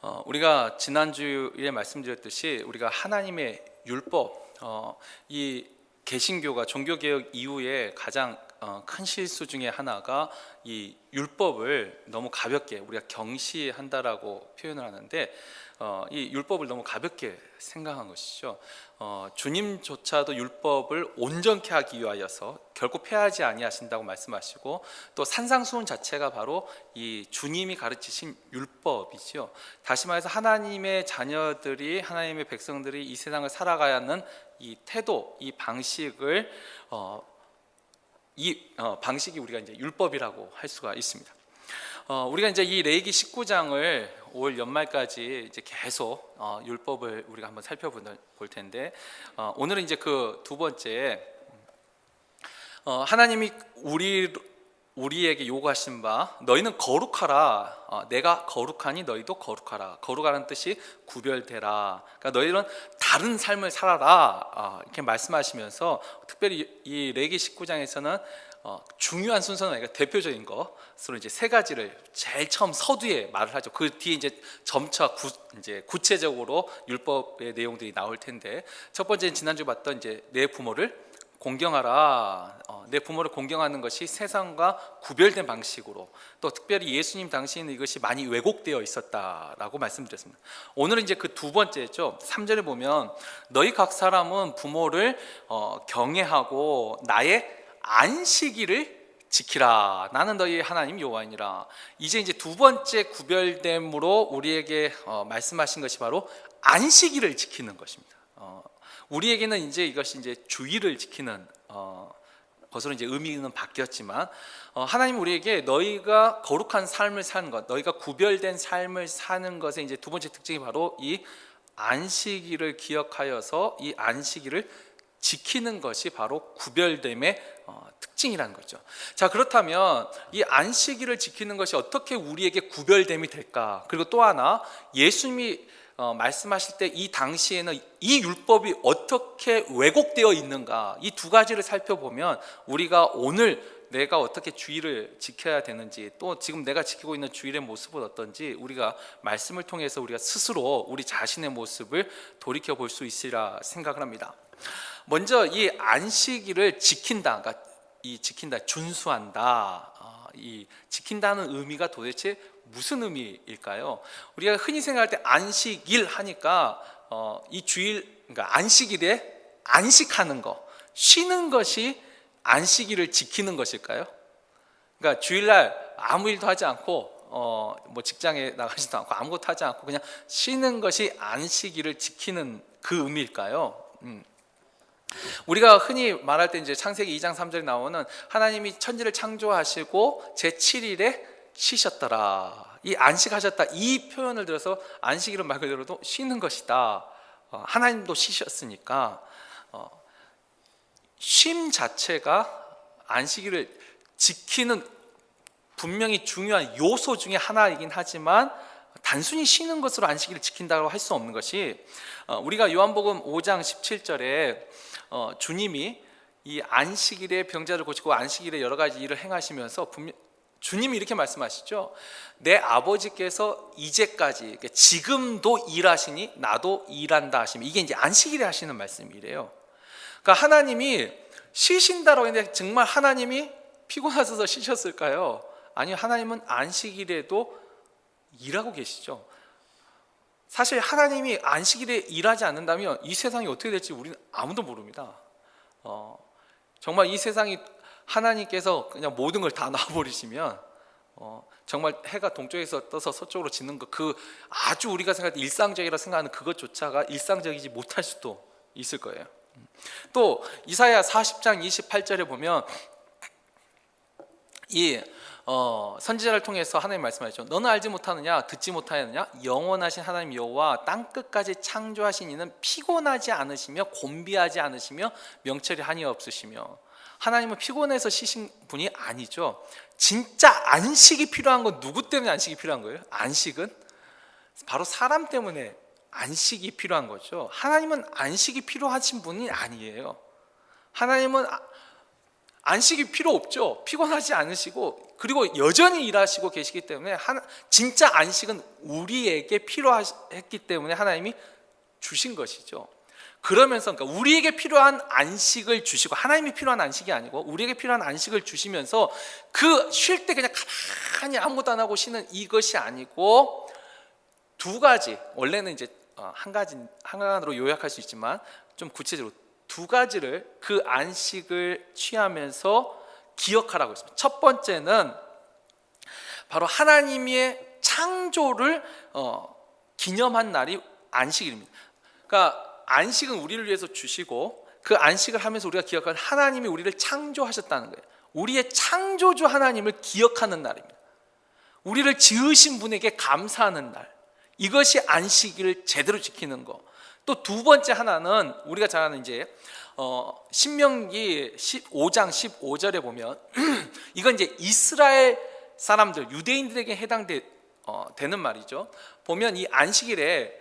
우리가 지난주에 말씀드렸듯이 우리가 하나님의 율법, 이 개신교가 종교개혁 이후에 가장 큰 실수 중에 하나가 이 율법을 너무 가볍게 우리가 경시한다라고 표현을 하는데, 이 율법을 너무 가볍게 생각한 것이죠. 주님조차도 율법을 온전케 하기 위하여서 결코 폐하지 아니하신다고 말씀하시고, 또 산상수훈 자체가 바로 이 주님이 가르치신 율법이죠. 다시 말해서 하나님의 자녀들이, 하나님의 백성들이 이 세상을 살아가야 하는 이 태도, 이 방식을 방식이 우리가 이제 율법이라고 할 수가 있습니다. 우리가 이제 이 레위기 19장을 올 연말까지 이제 계속 율법을 우리가 한번 살펴볼 텐데, 오늘은 이제 그 두 번째, 하나님이 우리에게 요구하신 바, 너희는 거룩하라. 내가 거룩하니 너희도 거룩하라. 거룩하라는 뜻이 구별되라. 그러니까 너희는 다른 삶을 살아라. 이렇게 말씀하시면서, 특별히 이 레위기 19장에서는 중요한 순서는 아니라 대표적인 것으로 이제 세 가지를 제일 처음 서두에 말을 하죠. 그 뒤에 이제 점차 이제 구체적으로 율법의 내용들이 나올 텐데, 첫 번째는 지난주 봤던 이제 내 부모를 공경하라. 내 부모를 공경하는 것이 세상과 구별된 방식으로, 또 특별히 예수님 당시에는 이것이 많이 왜곡되어 있었다라고 말씀드렸습니다. 오늘은 이제 그 두 번째죠. 3절에 보면 너희 각 사람은 부모를 경외하고 나의 안식일을 지키라. 나는 너희 하나님 여호와이니라. 이제 두 번째 구별됨으로 우리에게 말씀하신 것이 바로 안식일을 지키는 것입니다. 우리에게는 이제 이것이 이제 주일을 지키는 것으로 이제 의미는 바뀌었지만, 하나님 우리에게 너희가 거룩한 삶을 사는 것, 너희가 구별된 삶을 사는 것의 이제 두 번째 특징이 바로 이 안식일을 기억하여서 이 안식일을 지키는 것이 바로 구별됨의 특징이라는 거죠. 자, 그렇다면 이 안식일을 지키는 것이 어떻게 우리에게 구별됨이 될까? 그리고 또 하나, 예수님이 말씀하실 때 이 당시에는 이 율법이 어떻게 왜곡되어 있는가, 이 두 가지를 살펴보면 우리가 오늘 내가 어떻게 주일을 지켜야 되는지, 또 지금 내가 지키고 있는 주일의 모습은 어떤지, 우리가 말씀을 통해서 우리가 스스로 우리 자신의 모습을 돌이켜 볼 수 있으리라 생각을 합니다. 먼저 이 안식일을 지킨다, 그러니까 이 지킨다, 준수한다, 이 지킨다는 의미가 도대체 무슨 의미일까요? 우리가 흔히 생각할 때 안식일 하니까 이 주일, 그러니까 안식일에 안식하는 거, 쉬는 것이 안식일을 지키는 것일까요? 그러니까 주일날 아무 일도 하지 않고 뭐 직장에 나가지도 않고 아무것도 하지 않고 그냥 쉬는 것이 안식일을 지키는 그 의미일까요? 우리가 흔히 말할 때 이제 창세기 2장 3절에 나오는 하나님이 천지를 창조하시고 제7일에 쉬셨더라, 이 안식하셨다, 이 표현을 들어서 안식일은 말 그대로도 쉬는 것이다. 하나님도 쉬셨으니까 쉼 자체가 안식일을 지키는 분명히 중요한 요소 중에 하나이긴 하지만, 단순히 쉬는 것으로 안식일을 지킨다고 할 수 없는 것이, 우리가 요한복음 5장 17절에 주님이 이 안식일에 병자를 고치고 안식일에 여러 가지 일을 행하시면서 주님이 이렇게 말씀하시죠. 내 아버지께서 이제까지, 그러니까 지금도 일하시니 나도 일한다 하시면, 이게 이제 안식일에 하시는 말씀이래요. 그러니까 하나님이 쉬신다라고 했는데 정말 하나님이 피곤하셔서 쉬셨을까요? 아니요, 하나님은 안식일에도 일하고 계시죠. 사실 하나님이 안식일에 일하지 않는다면 이 세상이 어떻게 될지 우리는 아무도 모릅니다. 정말 이 세상이 하나님께서 그냥 모든 걸 다 놔버리시면 정말 해가 동쪽에서 떠서 서쪽으로 지는 것, 그 아주 우리가 생각할 때 일상적이라 생각하는 그것조차가 일상적이지 못할 수도 있을 거예요. 또 이사야 40장 28절에 보면 이 선지자를 통해서 하나님 말씀하셨죠. 너는 알지 못하느냐, 듣지 못하느냐, 영원하신 하나님 여호와 땅끝까지 창조하신 이는 피곤하지 않으시며 곤비하지 않으시며 명철이 한이 없으시며. 하나님은 피곤해서 쉬신 분이 아니죠. 진짜 안식이 필요한 건 누구 때문에 안식이 필요한 거예요? 안식은 바로 사람 때문에 안식이 필요한 거죠. 하나님은 안식이 필요하신 분이 아니에요. 하나님은 안식이 필요 없죠. 피곤하지 않으시고 그리고 여전히 일하시고 계시기 때문에 진짜 안식은 우리에게 필요했기 때문에 하나님이 주신 것이죠. 그러면서 그러니까 우리에게 필요한 안식을 주시고, 하나님이 필요한 안식이 아니고 우리에게 필요한 안식을 주시면서 그 쉴 때 그냥 가만히 아무것도 안 하고 쉬는 이것이 아니고 두 가지, 원래는 이제 하나로 요약할 수 있지만 좀 구체적으로 두 가지를 그 안식을 취하면서 기억하라고 했습니다. 첫 번째는 바로 하나님의 창조를 기념한 날이 안식일입니다. 그러니까 안식은 우리를 위해서 주시고 그 안식을 하면서 우리가 기억하는 하나님이 우리를 창조하셨다는 거예요. 우리의 창조주 하나님을 기억하는 날입니다. 우리를 지으신 분에게 감사하는 날, 이것이 안식일을 제대로 지키는 거. 또 두 번째 하나는 우리가 잘 아는 이제 신명기 15장 15절에 보면 이건 이제 이스라엘 사람들, 유대인들에게 해당되는 말이죠. 보면 이 안식일을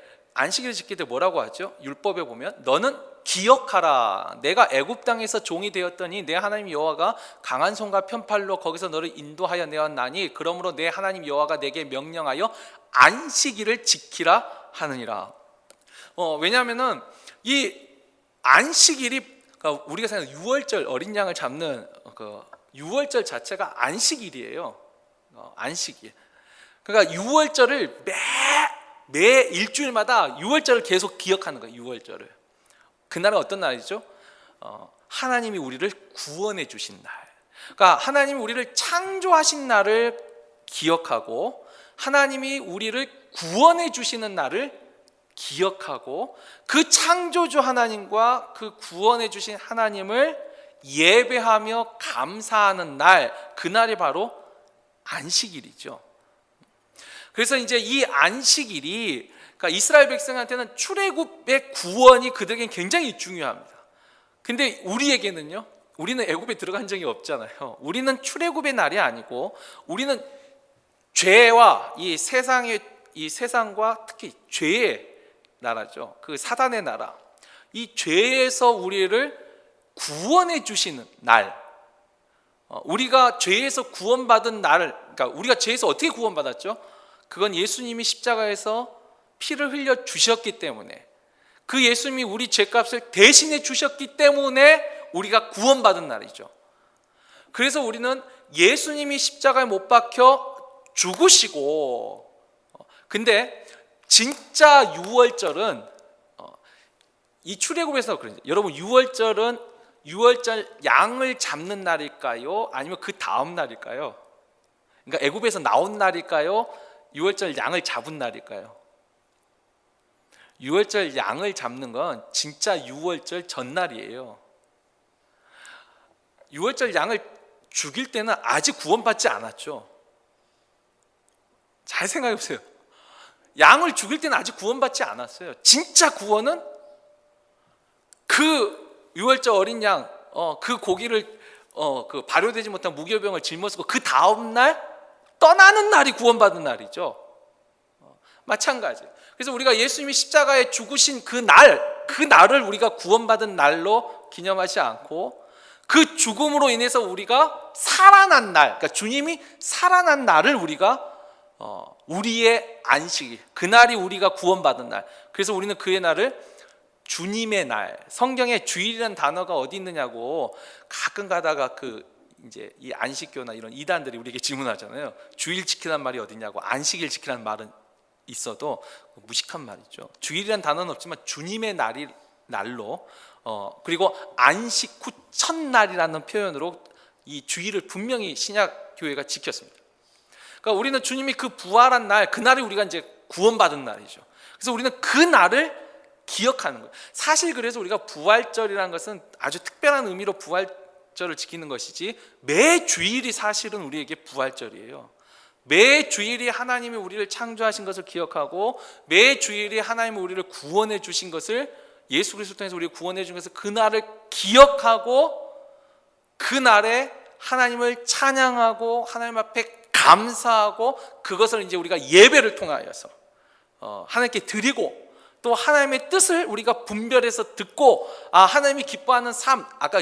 지킬 때 뭐라고 하죠? 율법에 보면 너는 기억하라. 내가 애굽 땅에서 종이 되었더니 내 하나님 여호와가 강한 손과 편팔로 거기서 너를 인도하여 내었나니 그러므로 내 하나님 여호와가 내게 명령하여 안식일을 지키라 하느니라. 왜냐하면은 이 안식일이, 그러니까 우리가 생각하는 유월절, 어린 양을 잡는 그 유월절 자체가 안식일이에요. 안식일. 그러니까 유월절을 매 일주일마다 유월절을 계속 기억하는 거예요. 유월절을. 그날은 어떤 날이죠? 하나님이 우리를 구원해 주신 날. 그러니까 하나님이 우리를 창조하신 날을 기억하고 하나님이 우리를 구원해 주시는 날을 기억하고 그 창조주 하나님과 그 구원해 주신 하나님을 예배하며 감사하는 날, 그날이 바로 안식일이죠. 그래서 이제 이 안식일이, 그러니까 이스라엘 백성한테는 출애굽의 구원이 그들에게는 굉장히 중요합니다. 근데 우리에게는요, 우리는 애굽에 들어간 적이 없잖아요. 우리는 출애굽의 날이 아니고 우리는 죄와 이 세상과 특히 죄의 나라죠. 그 사단의 나라, 이 죄에서 우리를 구원해 주시는 날, 우리가 죄에서 구원받은 날, 그러니까 우리가 죄에서 어떻게 구원받았죠? 그건 예수님이 십자가에서 피를 흘려 주셨기 때문에, 그 예수님이 우리 죄값을 대신해 주셨기 때문에 우리가 구원받은 날이죠. 그래서 우리는 예수님이 십자가에 못 박혀 죽으시고, 근데 진짜 유월절은 이 출애굽에서 그런지, 여러분 유월절은 유월절 양을 잡는 날일까요? 아니면 그 다음 날일까요? 그러니까 애굽에서 나온 날일까요? 유월절 양을 잡은 날일까요? 유월절 양을 잡는 건 진짜 유월절 전날이에요. 유월절 양을 죽일 때는 아직 구원받지 않았죠. 잘 생각해 보세요. 양을 죽일 때는 아직 구원받지 않았어요. 진짜 구원은 그 유월절 어린 양, 그 고기를 그 발효되지 못한 무교병을 짊어지고 그 다음 날 떠나는 날이 구원받은 날이죠. 마찬가지. 그래서 우리가 예수님이 십자가에 죽으신 그 날을 우리가 구원받은 날로 기념하지 않고, 그 죽음으로 인해서 우리가 살아난 날, 그러니까 주님이 살아난 날을 우리가 우리의 안식일, 그날이 우리가 구원받은 날. 그래서 우리는 그의 날을 주님의 날, 성경에 주일이라는 단어가 어디 있느냐고 가끔 가다가 이제 이 안식교나 이런 이단들이 우리에게 질문하잖아요. 주일 지키라는 말이 어디냐고. 안식일 지키라는 말은 있어도 무식한 말이죠. 주일이라는 단어는 없지만 주님의 날로, 그리고 안식 후 첫날이라는 표현으로 이 주일을 분명히 신약 교회가 지켰습니다. 그러니까 우리는 주님이 그 부활한 날, 그날이 우리가 이제 구원받은 날이죠. 그래서 우리는 그 날을 기억하는 거예요. 사실 그래서 우리가 부활절이라는 것은 아주 특별한 의미로 부활절을 지키는 것이지, 매 주일이 사실은 우리에게 부활절이에요. 매 주일이 하나님이 우리를 창조하신 것을 기억하고, 매 주일이 하나님이 우리를 구원해 주신 것을, 예수 그리스도 통해서 우리를 구원해 준 것을, 그날을 기억하고 그날에 하나님을 찬양하고 하나님 앞에 감사하고, 그것을 이제 우리가 예배를 통하여서 하나님께 드리고, 또 하나님의 뜻을 우리가 분별해서 듣고, 하나님이 기뻐하는 삶, 아까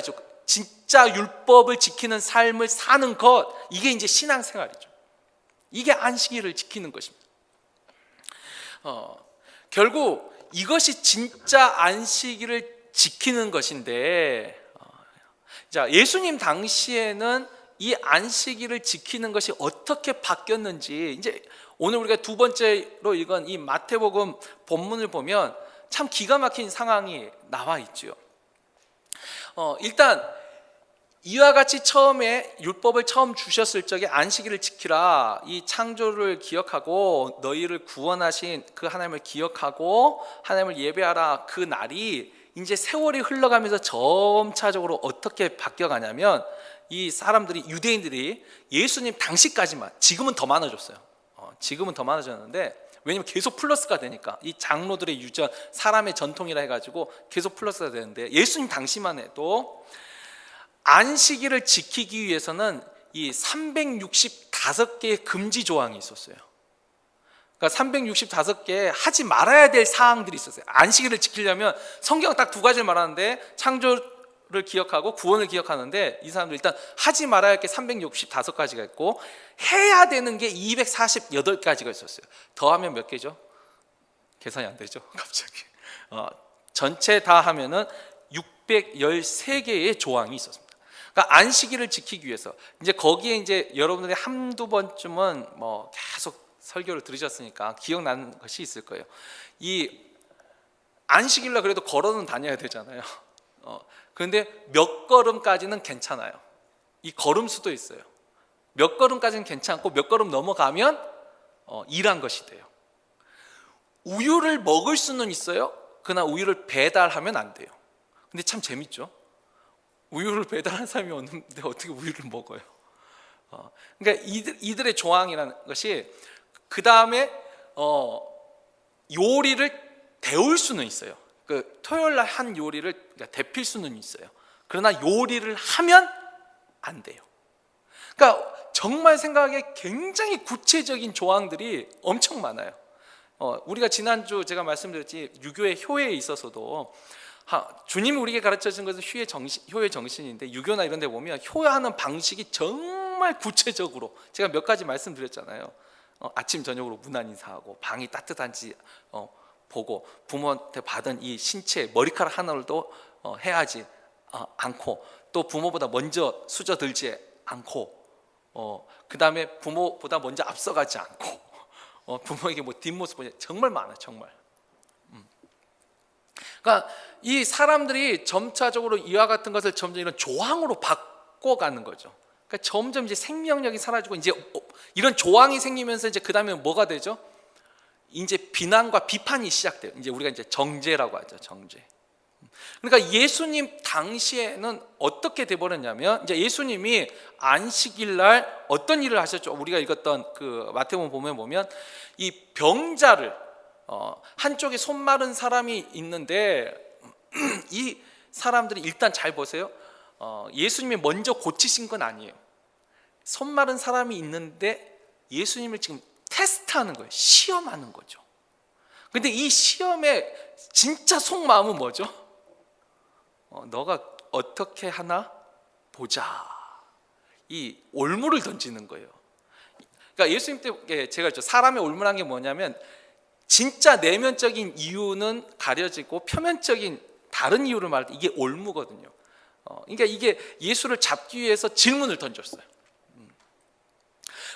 진짜 율법을 지키는 삶을 사는 것, 이게 이제 신앙생활이죠. 이게 안식일을 지키는 것입니다. 결국 이것이 진짜 안식일을 지키는 것인데, 자, 예수님 당시에는 이 안식일을 지키는 것이 어떻게 바뀌었는지, 이제 오늘 우리가 두 번째로 읽은 이 마태복음 본문을 보면 참 기가 막힌 상황이 나와 있죠. 일단 이와 같이 처음에 율법을 처음 주셨을 적에 안식일을 지키라, 이 창조를 기억하고 너희를 구원하신 그 하나님을 기억하고 하나님을 예배하라, 그 날이 이제 세월이 흘러가면서 점차적으로 어떻게 바뀌어가냐면, 이 사람들이, 유대인들이 예수님 당시까지만, 지금은 더 많아졌어요. 지금은 더 많아졌는데, 왜냐면 계속 플러스가 되니까, 이 장로들의 유전, 사람의 전통이라 해가지고 계속 플러스가 되는데, 예수님 당시만 해도 안식일을 지키기 위해서는 이 365개의 금지 조항이 있었어요. 그러니까 365개 하지 말아야 될 사항들이 있었어요. 안식일을 지키려면 성경 딱 두 가지를 말하는데, 창조를 기억하고 구원을 기억하는데, 이 사람들 일단 하지 말아야 할 게 365가지가 있고 해야 되는 게 248가지가 있었어요. 더하면 몇 개죠? 계산이 안 되죠, 갑자기. 전체 다 하면은 613개의 조항이 있었습니다. 그러니까 안식일을 지키기 위해서, 이제 거기에 이제 여러분들이 한두 번쯤은 뭐 계속 설교를 들으셨으니까 기억나는 것이 있을 거예요. 이 안식일날 그래도 걸어는 다녀야 되잖아요. 그런데 몇 걸음까지는 괜찮아요. 이 걸음수도 있어요. 몇 걸음까지는 괜찮고 몇 걸음 넘어가면 일한 것이 돼요. 우유를 먹을 수는 있어요. 그러나 우유를 배달하면 안 돼요. 근데 참 재밌죠. 우유를 배달하는 사람이 없는데 어떻게 우유를 먹어요? 그러니까 이들의 조항이라는 것이, 그 다음에 요리를 데울 수는 있어요. 그 토요일날 한 요리를 그러니까 데필 수는 있어요. 그러나 요리를 하면 안 돼요. 그러니까 정말 생각하기에 굉장히 구체적인 조항들이 엄청 많아요. 우리가 지난주 제가 말씀드렸지, 유교의 효에 있어서도 주님이 우리에게 가르쳐 준 것은 효의 정신인데, 유교나 이런 데 보면 효하는 방식이 정말 구체적으로, 제가 몇 가지 말씀드렸잖아요. 아침 저녁으로 문안 인사하고, 방이 따뜻한지 보고, 부모한테 받은 이 신체 머리카락 하나도 해하지 않고, 또 부모보다 먼저 수저들지 않고, 그 다음에 부모보다 먼저 앞서가지 않고, 부모에게 뭐 뒷모습 보냐, 정말 많아요, 정말. 그러니까 이 사람들이 점차적으로 이와 같은 것을 점점 이런 조항으로 바꿔가는 거죠. 그러니까 점점 이제 생명력이 사라지고, 이제 이런 조항이 생기면서 이제 그 다음에 뭐가 되죠? 이제 비난과 비판이 시작돼요. 이제 우리가 이제 정죄라고 하죠, 정죄. 그러니까 예수님 당시에는 어떻게 돼버렸냐면, 이제 예수님이 안식일 날 어떤 일을 하셨죠? 우리가 읽었던 그 마태복음 보면 이 병자를, 한쪽에 손 마른 사람이 있는데, 이 사람들이 일단 잘 보세요. 예수님이 먼저 고치신 건 아니에요. 손 마른 사람이 있는데 예수님을 지금 테스트하는 거예요. 시험하는 거죠. 근데 이 시험의 진짜 속마음은 뭐죠? 너가 어떻게 하나 보자. 이 올무를 던지는 거예요. 그러니까 예수님 때 제가 사람의 올무란 게 뭐냐면, 진짜 내면적인 이유는 가려지고 표면적인 다른 이유를 말할 때 이게 올무거든요. 그러니까 이게 예수를 잡기 위해서 질문을 던졌어요.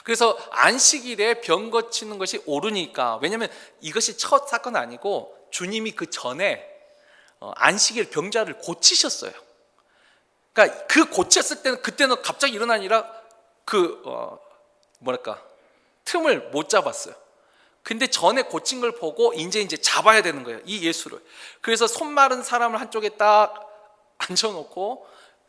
그래서 안식일에 병 고치는 것이 옳으니까, 왜냐하면 이것이 첫 사건은 아니고 주님이 그 전에 안식일 병자를 고치셨어요. 그러니까 그 고쳤을 때는, 그때는 갑자기 일어나니라 틈을 못 잡았어요. 근데 전에 고친 걸 보고 이제 잡아야 되는 거예요, 이 예수를. 그래서 손 마른 사람을 한쪽에 딱 앉혀놓고,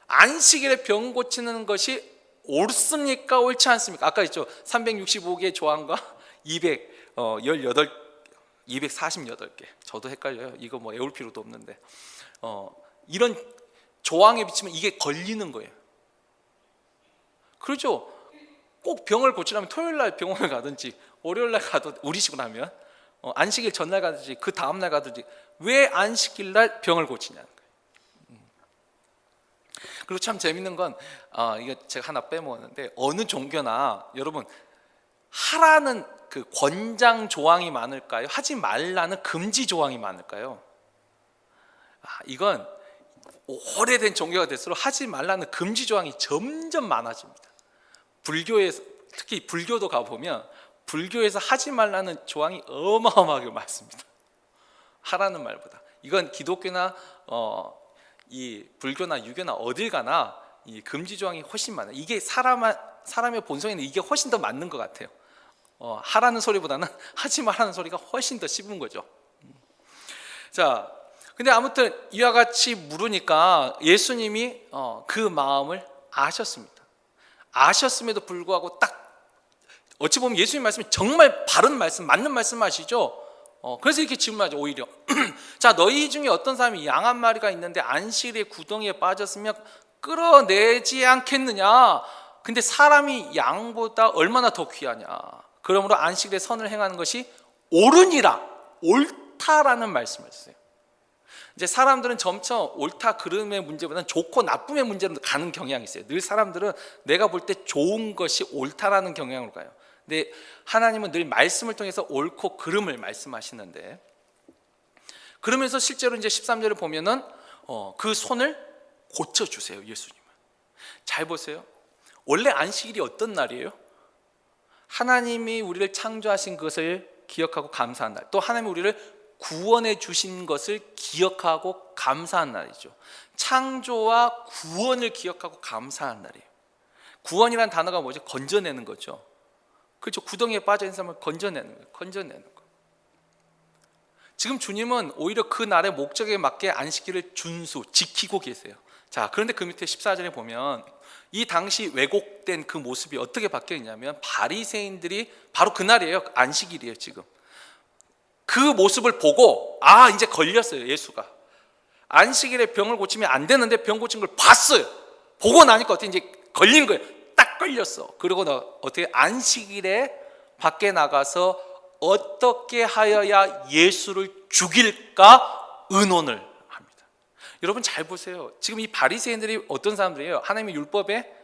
안식일에 병 고치는 것이 옳습니까, 옳지 않습니까? 아까 있죠, 365개 조항과 248개. 저도 헷갈려요. 이거 뭐 외울 필요도 없는데, 이런 조항에 비치면 이게 걸리는 거예요. 그렇죠? 꼭 병을 고치려면 토요일날 병원을 가든지, 월요일날 가도, 우리식으로 하면 안식일 전날 가든지 그 다음날 가든지, 왜 안식일날 병을 고치냐는 거예요. 그리고 참 재밌는 건 이거 제가 하나 빼먹었는데, 어느 종교나 여러분 하라는 그 권장 조항이 많을까요? 하지 말라는 금지 조항이 많을까요? 이건 오래된 종교가 될수록 하지 말라는 금지 조항이 점점 많아집니다. 불교에서, 특히 불교도 가보면 불교에서 하지 말라는 조항이 어마어마하게 많습니다. 하라는 말보다. 이건 기독교나 이 불교나 유교나 어딜 가나 이 금지 조항이 훨씬 많아요. 이게 사람의 본성에는 이게 훨씬 더 맞는 것 같아요. 하라는 소리보다는 하지 말라는 소리가 훨씬 더 씹은 거죠. 자, 근데 아무튼 이와 같이 물으니까 예수님이 그 마음을 아셨습니다. 아셨음에도 불구하고 딱 어찌 보면 예수님 말씀이 정말 바른 말씀, 맞는 말씀하시죠. 그래서 이렇게 질문하죠. 오히려 자, 너희 중에 어떤 사람이 양 한 마리가 있는데 안식일에 구덩이에 빠졌으면 끌어내지 않겠느냐. 근데 사람이 양보다 얼마나 더 귀하냐. 그러므로 안식일에 선을 행하는 것이 옳으니라, 옳다라는 말씀을 했어요. 이제 사람들은 점차 옳다 그름의 문제보다는 좋고 나쁨의 문제로 가는 경향이 있어요. 늘 사람들은 내가 볼 때 좋은 것이 옳다라는 경향으로 가요. 근데 하나님은 늘 말씀을 통해서 옳고 그름을 말씀하시는데, 그러면서 실제로 이제 13절을 보면은 그 손을 고쳐주세요. 예수님은. 잘 보세요. 원래 안식일이 어떤 날이에요? 하나님이 우리를 창조하신 것을 기억하고 감사한 날, 또 하나님이 우리를 구원해 주신 것을 기억하고 감사한 날이죠. 창조와 구원을 기억하고 감사한 날이에요. 구원이란 단어가 뭐죠? 건져내는 거죠. 그렇죠. 구덩이에 빠져 있는 사람을 건져내는 거예요. 건져내는 거. 지금 주님은 오히려 그 날의 목적에 맞게 안식일을 지키고 계세요. 자, 그런데 그 밑에 14절에 보면 이 당시 왜곡된 그 모습이 어떻게 바뀌어 있냐면, 바리새인들이 바로 그날이에요. 안식일이에요. 지금 그 모습을 보고 이제 걸렸어요. 예수가 안식일에 병을 고치면 안 되는데 병 고친 걸 봤어요. 보고 나니까 어떻게 이제 걸린 거예요. 딱 걸렸어. 그리고 어떻게 안식일에 밖에 나가서 어떻게 하여야 예수를 죽일까 의논을 합니다. 여러분 잘 보세요. 지금 이 바리새인들이 어떤 사람들이에요? 하나님의 율법에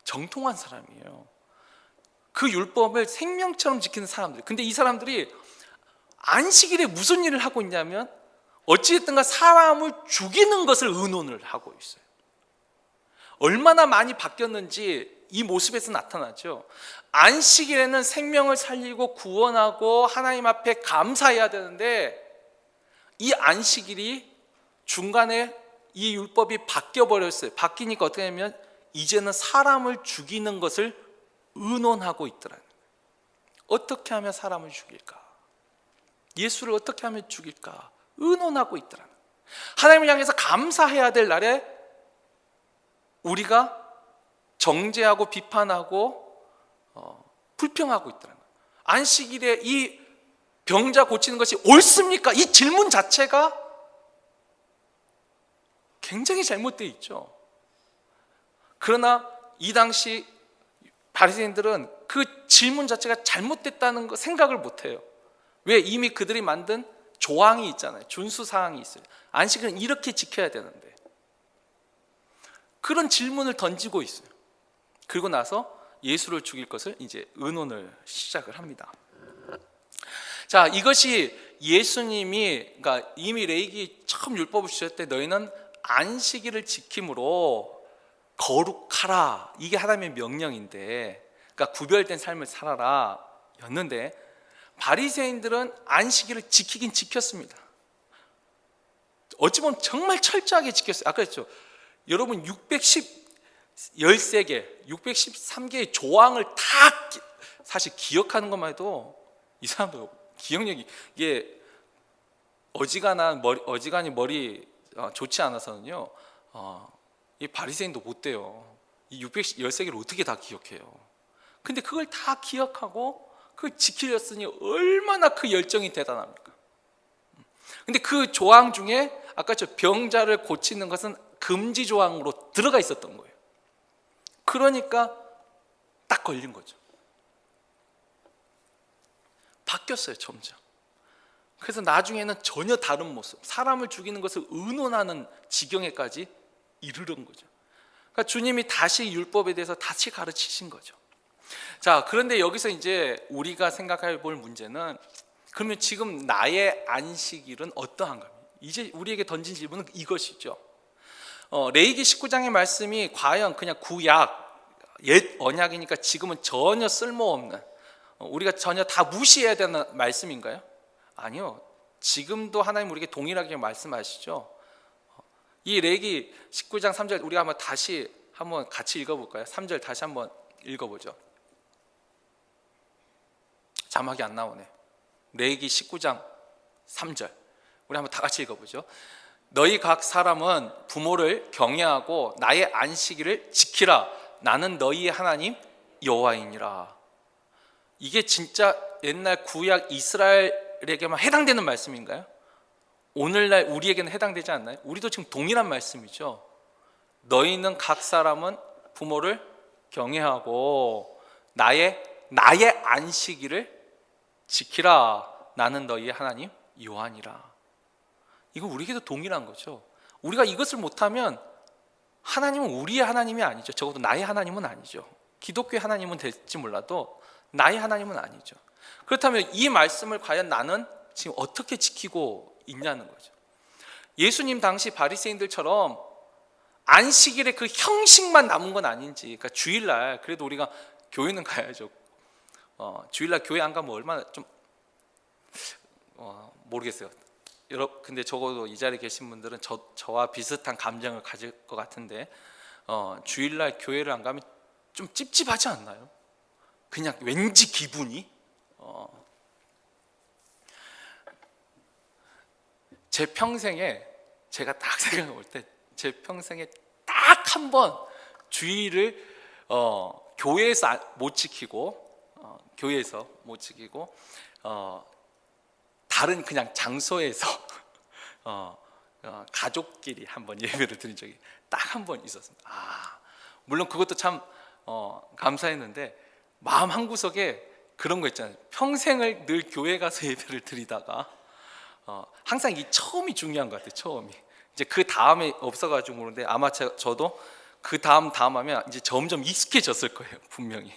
정통한 사람이에요. 그 율법을 생명처럼 지키는 사람들. 근데 이 사람들이 안식일에 무슨 일을 하고 있냐면 어찌됐든가 사람을 죽이는 것을 의논을 하고 있어요. 얼마나 많이 바뀌었는지 이 모습에서 나타나죠. 안식일에는 생명을 살리고 구원하고 하나님 앞에 감사해야 되는데, 이 안식일이 중간에 이 율법이 바뀌어버렸어요. 바뀌니까 어떻게 하면 이제는 사람을 죽이는 것을 의논하고 있더라는 거예요. 어떻게 하면 사람을 죽일까? 예수를 어떻게 하면 죽일까? 의논하고 있더라는 거예요. 하나님을 향해서 감사해야 될 날에 우리가 정죄하고 비판하고 불평하고 있더라는 거예요. 안식일에 이 병자 고치는 것이 옳습니까? 이 질문 자체가 굉장히 잘못되어 있죠. 그러나 이 당시 바리새인들은 그 질문 자체가 잘못됐다는 거 생각을 못해요. 왜? 이미 그들이 만든 조항이 있잖아요. 준수 사항이 있어요. 안식일은 이렇게 지켜야 되는데, 그런 질문을 던지고 있어요. 그리고 나서 예수를 죽일 것을 이제 의논을 시작을 합니다. 자, 이것이 예수님이, 그러니까 이미 레위기 처음 율법을 주실 때 너희는 안식일을 지킴으로 거룩하라, 이게 하나님의 명령인데, 그러니까 구별된 삶을 살아라 였는데, 바리새인들은 안식일을 지키긴 지켰습니다. 어찌 보면 정말 철저하게 지켰어요. 아까 했죠. 여러분 613개, 613개의 조항을 다 사실 기억하는 것만 해도 이 사람도 기억력이, 이게 어지간히 머리 좋지 않아서는요, 이 바리새인도 못 돼요. 이 613개를 어떻게 다 기억해요? 근데 그걸 다 기억하고 그걸 지키렸으니 얼마나 그 열정이 대단합니까? 근데 그 조항 중에 아까 저 병자를 고치는 것은 금지 조항으로 들어가 있었던 거예요. 그러니까 딱 걸린 거죠. 바뀌었어요, 점점. 그래서 나중에는 전혀 다른 모습, 사람을 죽이는 것을 의논하는 지경에까지 이르는 거죠. 그러니까 주님이 다시 율법에 대해서 다시 가르치신 거죠. 자, 그런데 여기서 이제 우리가 생각해 볼 문제는, 그러면 지금 나의 안식일은 어떠한가? 이제 우리에게 던진 질문은 이것이죠. 레위기 19장의 말씀이 과연 그냥 구약 옛 언약이니까 지금은 전혀 쓸모없는, 우리가 전혀 다 무시해야 되는 말씀인가요? 아니요. 지금도 하나님 우리에게 동일하게 말씀하시죠. 이 레위기 19장 3절 우리가 한번 같이 읽어볼까요? 3절 다시 한번 읽어보죠. 자막이 안 나오네. 레위기 19장 3절 우리 한번 다 같이 읽어보죠. 너희 각 사람은 부모를 경외하고 나의 안식일을 지키라. 나는 너희의 하나님 여호와이니라. 이게 진짜 옛날 구약 이스라엘에게만 해당되는 말씀인가요? 오늘날 우리에게는 해당되지 않나요? 우리도 지금 동일한 말씀이죠. 너희는 각 사람은 부모를 경외하고 나의 안식일을 지키라. 나는 너희의 하나님 여호와니라. 이거 우리에게도 동일한 거죠. 우리가 이것을 못하면 하나님은 우리의 하나님이 아니죠. 적어도 나의 하나님은 아니죠. 기독교의 하나님은 될지 몰라도 나의 하나님은 아니죠. 그렇다면 이 말씀을 과연 나는 지금 어떻게 지키고 있냐는 거죠. 예수님 당시 바리새인들처럼 안식일에 그 형식만 남은 건 아닌지, 그러니까 주일날 그래도 우리가 교회는 가야죠. 주일날 교회 안 가면 얼마나 좀 모르겠어요. 근데 적어도 이 자리에 계신 분들은 저와 비슷한 감정을 가질 것 같은데, 주일날 교회를 안 가면 좀 찝찝하지 않나요? 그냥 왠지 기분이 제 평생에, 제가 딱 생각해 볼 때 제 평생에 딱 한 번 주일을 교회에서 못 지키고 다른 그냥 장소에서 가족끼리 한번 예배를 드린 적이 딱 한 번 있었습니다. 물론 그것도 참 감사했는데, 마음 한구석에 그런 거 있잖아요. 평생을 늘 교회 가서 예배를 드리다가 항상 이 처음이 중요한 것 같아요. 처음이. 이제 그 다음에 없어가지고 그런데 아마 저도 그 다음 하면 이제 점점 익숙해졌을 거예요. 분명히.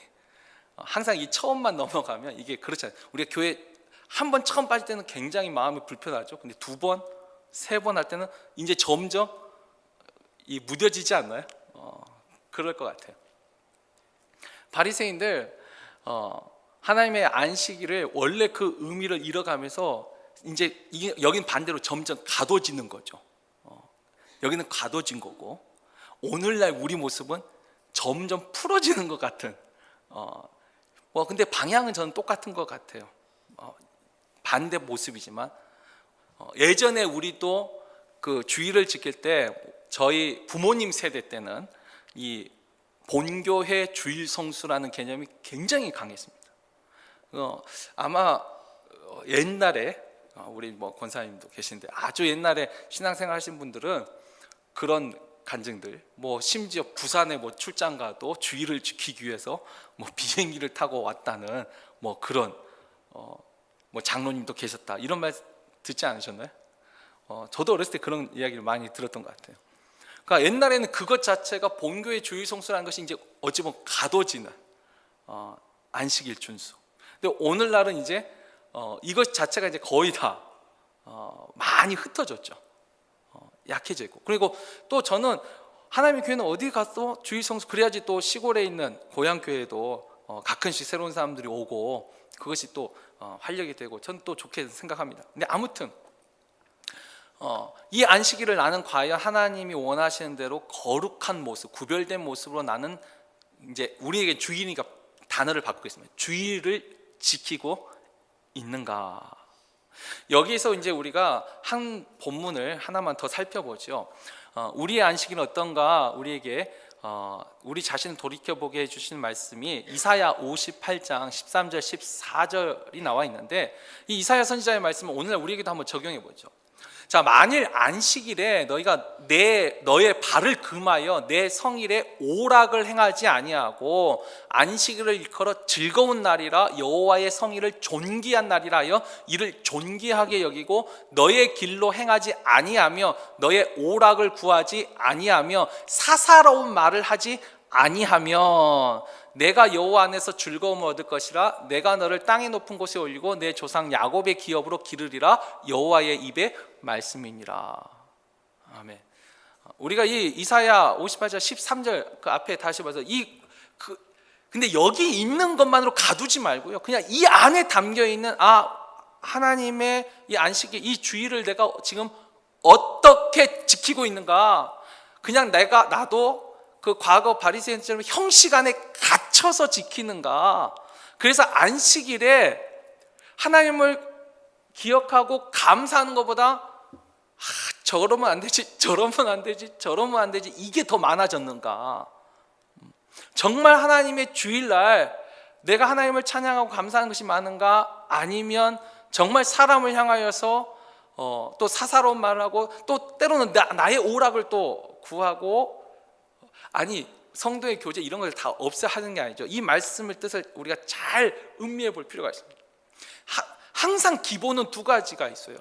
항상 이 처음만 넘어가면 이게 그렇잖아요. 우리가 교회 한 번 처음 빠질 때는 굉장히 마음이 불편하죠. 근데 두 번, 세 번 할 때는 이제 점점 무뎌지지 않나요? 그럴 것 같아요. 바리새인들 하나님의 안식일을 원래 그 의미를 잃어가면서 이제 여긴 반대로 점점 가둬지는 거죠. 여기는 가둬진 거고, 오늘날 우리 모습은 점점 풀어지는 것 같은. 근데 방향은 저는 똑같은 것 같아요. 반대 모습이지만, 예전에 우리도 그 주일을 지킬 때 저희 부모님 세대 때는 이 본교회 주일 성수라는 개념이 굉장히 강했습니다. 아마 옛날에 우리 권사님도 계신데 아주 옛날에 신앙생활 하신 분들은 그런 간증들, 심지어 부산에 출장 가도 주일을 지키기 위해서 비행기를 타고 왔다는 그런 장로님도 계셨다, 이런 말 듣지 않으셨나요? 저도 어렸을 때 그런 이야기를 많이 들었던 것 같아요. 그러니까 옛날에는 그것 자체가 본교의 주일 성수라는 것이 이제 어찌 보면 가둬지는 안식일 준수. 근데 오늘날은 이제 이것 자체가 이제 거의 다 많이 흩어졌죠. 약해져 있고, 그리고 또 저는 하나님의 교회는 어디 가서 주일 성수, 그래야지 또 시골에 있는 고향 교회도 가끔씩 새로운 사람들이 오고 그것이 또 활력이 되고 저는 또 좋게 생각합니다. 근데 아무튼 이 안식일을 나는 과연 하나님이 원하시는 대로 거룩한 모습, 구별된 모습으로 나는 이제 우리에게 주일이니까 단어를 바꾸고 있습니다. 주일을 지키고 있는가? 여기에서 이제 우리가 한 본문을 하나만 더 살펴보죠. 우리의 안식일은 어떤가? 우리에게 우리 자신을 돌이켜보게 해주시는 말씀이 이사야 58장 13절 14절이 나와 있는데, 이 이사야 선지자의 말씀을 오늘날 우리에게도 한번 적용해 보죠. 자, 만일 안식일에 너희가 너의 발을 금하여 내 성일에 오락을 행하지 아니하고 안식일을 일컬어 즐거운 날이라 여호와의 성일을 존귀한 날이라 하여 이를 존귀하게 여기고 너의 길로 행하지 아니하며 너의 오락을 구하지 아니하며 사사로운 말을 하지 아니하면 내가 여호와 안에서 즐거움을 얻을 것이라. 내가 너를 땅의 높은 곳에 올리고 내 조상 야곱의 기업으로 기르리라. 여호와의 입의 말씀이니라. 아멘. 우리가 이 이사야 58장 13절 그 앞에 다시 봐서 근데 여기 있는 것만으로 가두지 말고요, 그냥 이 안에 담겨 있는 하나님의 이 안식일, 이 주일을 내가 지금 어떻게 지키고 있는가. 그냥 나도 그 과거 바리새인처럼 형식 안에 갇혀서 지키는가. 그래서 안식일에 하나님을 기억하고 감사하는 것보다 저러면 안 되지, 저러면 안 되지, 저러면 안 되지, 이게 더 많아졌는가. 정말 하나님의 주일날 내가 하나님을 찬양하고 감사하는 것이 많은가, 아니면 정말 사람을 향하여서 또 사사로운 말을 하고 또 때로는 나의 오락을 또 구하고, 아니 성도의 교제 이런 걸 다 없애 하는 게 아니죠. 이 말씀의 뜻을 우리가 잘 음미해 볼 필요가 있습니다. 항상 기본은 두 가지가 있어요.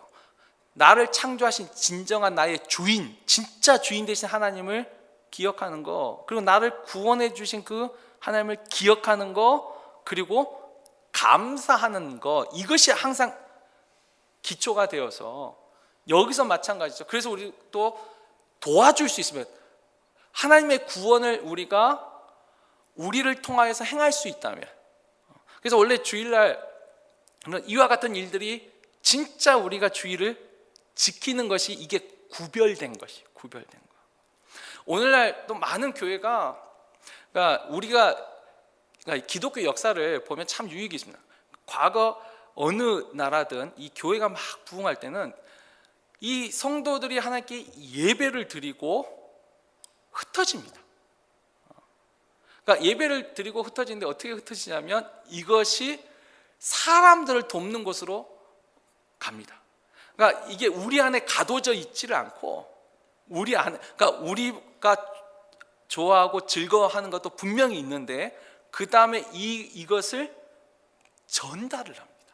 나를 창조하신 진정한 나의 주인, 진짜 주인 되신 하나님을 기억하는 거, 그리고 나를 구원해 주신 그 하나님을 기억하는 거, 그리고 감사하는 거, 이것이 항상 기초가 되어서 여기서 마찬가지죠. 그래서 우리 또 도와줄 수 있으면 하나님의 구원을 우리를 통하여서 행할 수 있다면, 그래서 원래 주일날 이와 같은 일들이 진짜 우리가 주일을 지키는 것이 이게 구별된 것이 구별된 거. 오늘날 또 많은 교회가 우리가 기독교 역사를 보면 참 유익이 있습니다. 과거 어느 나라든 이 교회가 막 부흥할 때는 이 성도들이 하나님께 예배를 드리고 흩어집니다. 그러니까 예배를 드리고 흩어지는데 어떻게 흩어지냐면 이것이 사람들을 돕는 곳으로 갑니다. 그러니까 이게 우리 안에 가둬져 있지를 않고 우리 안에, 그러니까 우리가 좋아하고 즐거워하는 것도 분명히 있는데 그 다음에 이것을 전달을 합니다.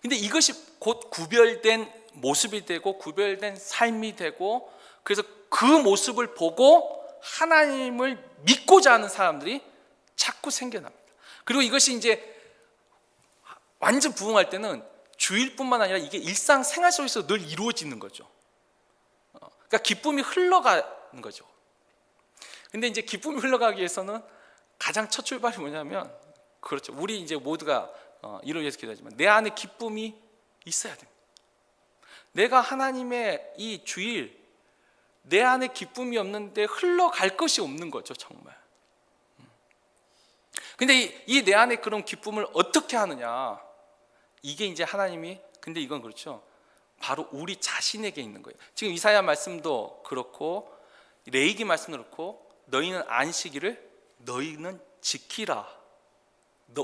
근데 이것이 곧 구별된 모습이 되고 구별된 삶이 되고, 그래서 그 모습을 보고 하나님을 믿고자 하는 사람들이 자꾸 생겨납니다. 그리고 이것이 이제 완전 부흥할 때는 주일뿐만 아니라 이게 일상생활 속에서 늘 이루어지는 거죠. 그러니까 기쁨이 흘러가는 거죠. 근데 이제 기쁨이 흘러가기 위해서는 가장 첫 출발이 뭐냐면, 그렇죠, 우리 이제 모두가 이를 위해서 기도하지만 내 안에 기쁨이 있어야 됩니다. 내가 하나님의 이 주일, 내 안에 기쁨이 없는데 흘러갈 것이 없는 거죠, 정말. 근데 이 내 안에 그런 기쁨을 어떻게 하느냐, 이게 이제 하나님이, 근데 이건 그렇죠, 바로 우리 자신에게 있는 거예요. 지금 이사야 말씀도 그렇고 레위기 말씀도 그렇고, 너희는 안식일을 너희는 지키라,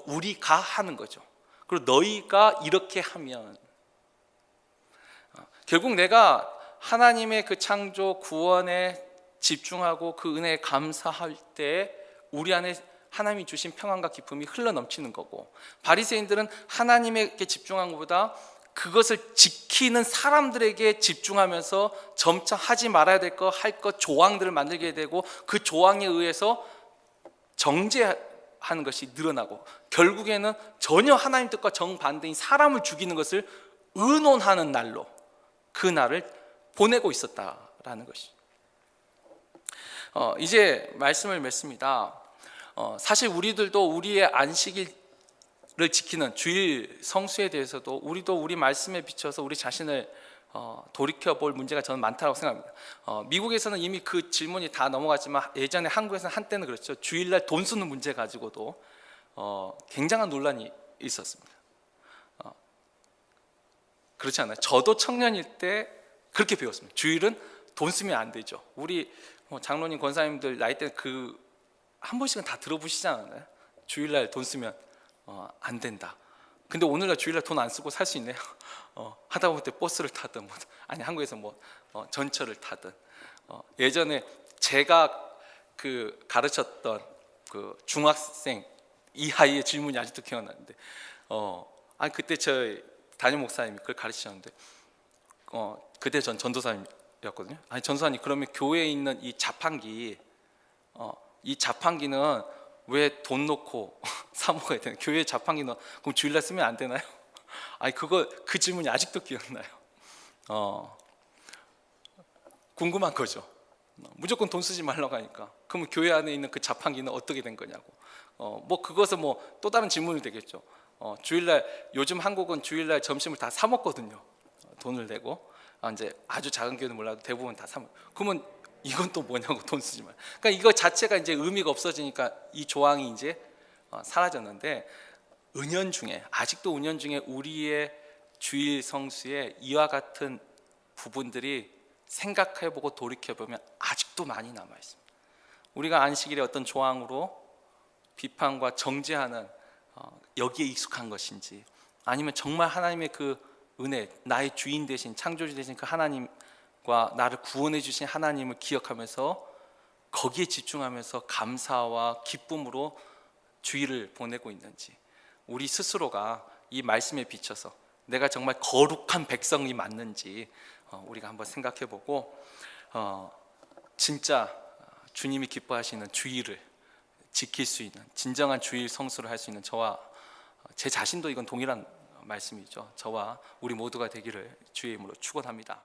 우리가 하는 거죠. 그리고 너희가 이렇게 하면, 결국 내가 하나님의 그 창조 구원에 집중하고 그 은혜에 감사할 때 우리 안에 하나님이 주신 평안과 기쁨이 흘러넘치는 거고, 바리새인들은 하나님에게 집중한 것보다 그것을 지키는 사람들에게 집중하면서 점차 하지 말아야 될 거, 할 것, 조항들을 만들게 되고 그 조항에 의해서 정죄하는 것이 늘어나고, 결국에는 전혀 하나님 뜻과 정반대인 사람을 죽이는 것을 의논하는 날로 그 날을 보내고 있었다라는 것이. 이제 말씀을 맺습니다. 사실 우리들도 우리의 안식일을 지키는 주일 성수에 대해서도 우리도 우리 말씀에 비춰서 우리 자신을 돌이켜볼 문제가 저는 많다고 생각합니다. 미국에서는 이미 그 질문이 다 넘어갔지만 예전에 한국에서는 한때는 그렇죠, 주일날 돈 쓰는 문제 가지고도 굉장한 논란이 있었습니다. 그렇지 않아요? 저도 청년일 때 그렇게 배웠습니다. 주일은 돈 쓰면 안 되죠. 우리 장로님, 권사님들 나이 때 한 번씩은 다 들어보시지 않았나요? 주일날 돈 쓰면 안 된다. 근데 오늘날 주일날 돈 안 쓰고 살 수 있네요. 하다 보면 버스를 타든 아니 한국에서 전철을 타든. 예전에 제가 그 가르쳤던 그 중학생 이하의 질문이 아직도 기억나는데, 아니 그때 저희 담임 목사님이 그걸 가르치셨는데, 그때 전 전도사님이었거든요. 아니 전도사님, 그러면 교회에 있는 이 자판기, 이 자판기는 왜 돈 넣고 사 먹어야 되나? 교회 자판기는 그럼 주일날 쓰면 안 되나요? 아니 그 질문이 아직도 기억나요. 궁금한 거죠. 무조건 돈 쓰지 말라고 하니까 그러면 교회 안에 있는 그 자판기는 어떻게 된 거냐고. 그것은 또 다른 질문이 되겠죠. 주일날, 요즘 한국은 주일날 점심을 다 사 먹거든요. 돈을 내고. 이제 아주 작은 교회는 몰라도 대부분 다 사 먹. 그러면 이건 또 뭐냐고, 돈 쓰지 말. 그러니까 이거 자체가 이제 의미가 없어지니까 이 조항이 이제 사라졌는데, 아직도 은연중에 우리의 주일 성수에 이와 같은 부분들이 생각해보고 돌이켜보면 아직도 많이 남아 있습니다. 우리가 안식일의 어떤 조항으로 비판과 정죄하는 여기에 익숙한 것인지, 아니면 정말 하나님의 그 은혜, 나의 주인 되신, 창조주 되신 그 하나님과 나를 구원해 주신 하나님을 기억하면서 거기에 집중하면서 감사와 기쁨으로 주일을 보내고 있는지, 우리 스스로가 이 말씀에 비춰서 내가 정말 거룩한 백성이 맞는지 우리가 한번 생각해보고, 진짜 주님이 기뻐하시는 주일을 지킬 수 있는 진정한 주일 성수를 할 수 있는 저와 제 자신도 이건 동일한 말씀이죠. 저와 우리 모두가 되기를 주의 이름으로 축원합니다.